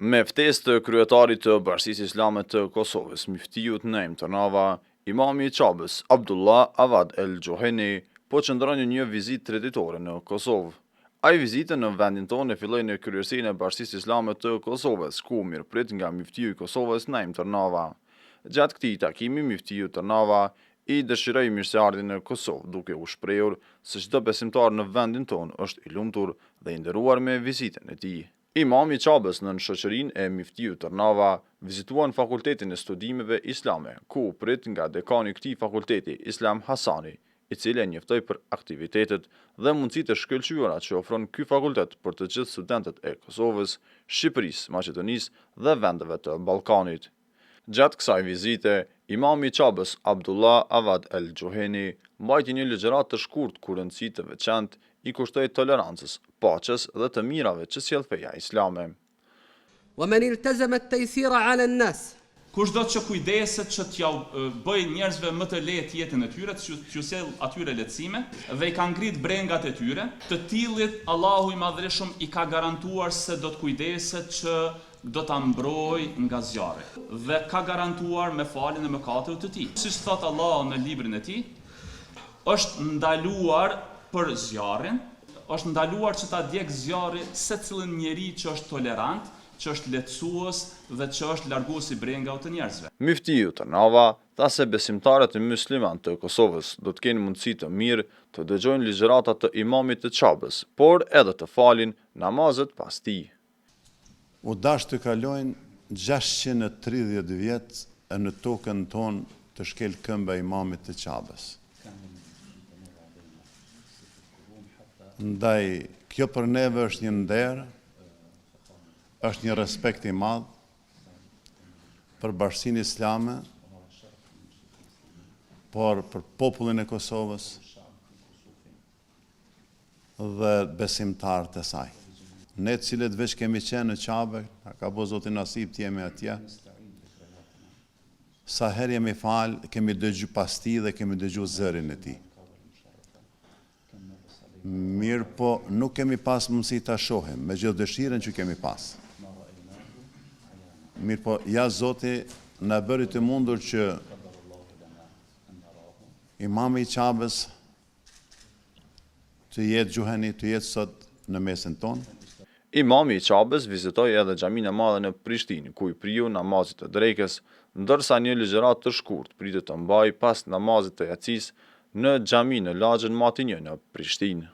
Me ftesë të kryetarit të Bashkisë Islame të Kosovës, Muftiut Nejm Tërnava, imami i Çabës, Abdullah Avad El Gjoheni, po qëndron një vizitë traditore në Kosovë. Ai vizitën në vendin tonë filloi në kryerësinë e Bashkisë Islame të Kosovës, ku mirëprit nga Muftiu i Kosovës Nejm Tërnava. Gjatë këtij takimi, Muftiu Tërnava i dëshiroi mirëseardhjen në Kosovë, duke u shprehur se çdo besimtar në vendin tonë është i lumtur dhe i nderuar me vizitën e tij. Imami i Çabës në shoqërinë e Muftiut Tërnava vizituan Fakultetin e Studimeve Islame, ku u prit nga dekani i këtij fakulteti, Islam Hasani, i cili e njoftoi për aktivitetet dhe mundësitë e shkëlqyera që ofron ky fakultet për të gjithë studentët e Kosovës, Shqipërisë, Maqedonisë dhe vendeve të Ballkanit. Gjatë kësaj vizite, imami i Çabës, Abdullah Avad El Gjoheni, mbajti një ligjëratë të shkurtër ku rëndësi të veçantë i kushtoi tolerancës, paqes dhe të mirave që sjell feja islame. ومن التزم التيسير على الناس Kushdo që kujdeset që t'ja bëj njerëzve më të lehtë jetën e tyre, t'ju sjell atyre lehtësime dhe i ka ngrit brengat e tyre, të tillit Allahu i Madhreshëm i ka garantuar se do të kujdeset që do ta mbrojë nga zjarri dhe ka garantuar me faljen e mëkateve të tij. Siç thot Allahu në librin e tij, është ndaluar për zjarrin, është ndaluar që ta djeg zjarri secilin njeri që është tolerant, që është lehtësues dhe që është largues i brengave të njerëzve. Muftiu Tërnava tha se besimtarët e musliman të Kosovës do të kenë mundësi të mirë të dëgjojnë ligjëratat të imamit të Çabës, por edhe të falin namazet pas tij. U dash të kalojnë 630 vjet në tokën tonë të shkel këmbë e imamit të Çabës. Ndaj, kjo për neve është një nder, është një respekt i madh për bashkësinë islame, por për popullin e Kosovës dhe besimtarët e saj. Ne të cilët veç kemi qenë në Çabë, ka bo Zoti nasip të jemi atje, sa herë jemi falë, kemi dëgju pas tij dhe kemi dëgju zërin e tij. Mirë po nuk kemi pas mundësi ta shohim, me gjithë dëshirën që kemi pas. Mirë po, ja Zoti na bëri të mundur që imami i Çabës të jetë Gjoheni, të jetë sot në mesin tonë. Imami i Çabës vizitoi edhe xhaminë e madhe në Prishtinë, ku i priu namazit të drekës, ndërsa një ligjëratë të shkurtër pritet të mbajë pas namazit të yacis në xhaminë në lagjën Matinjë në Prishtinë.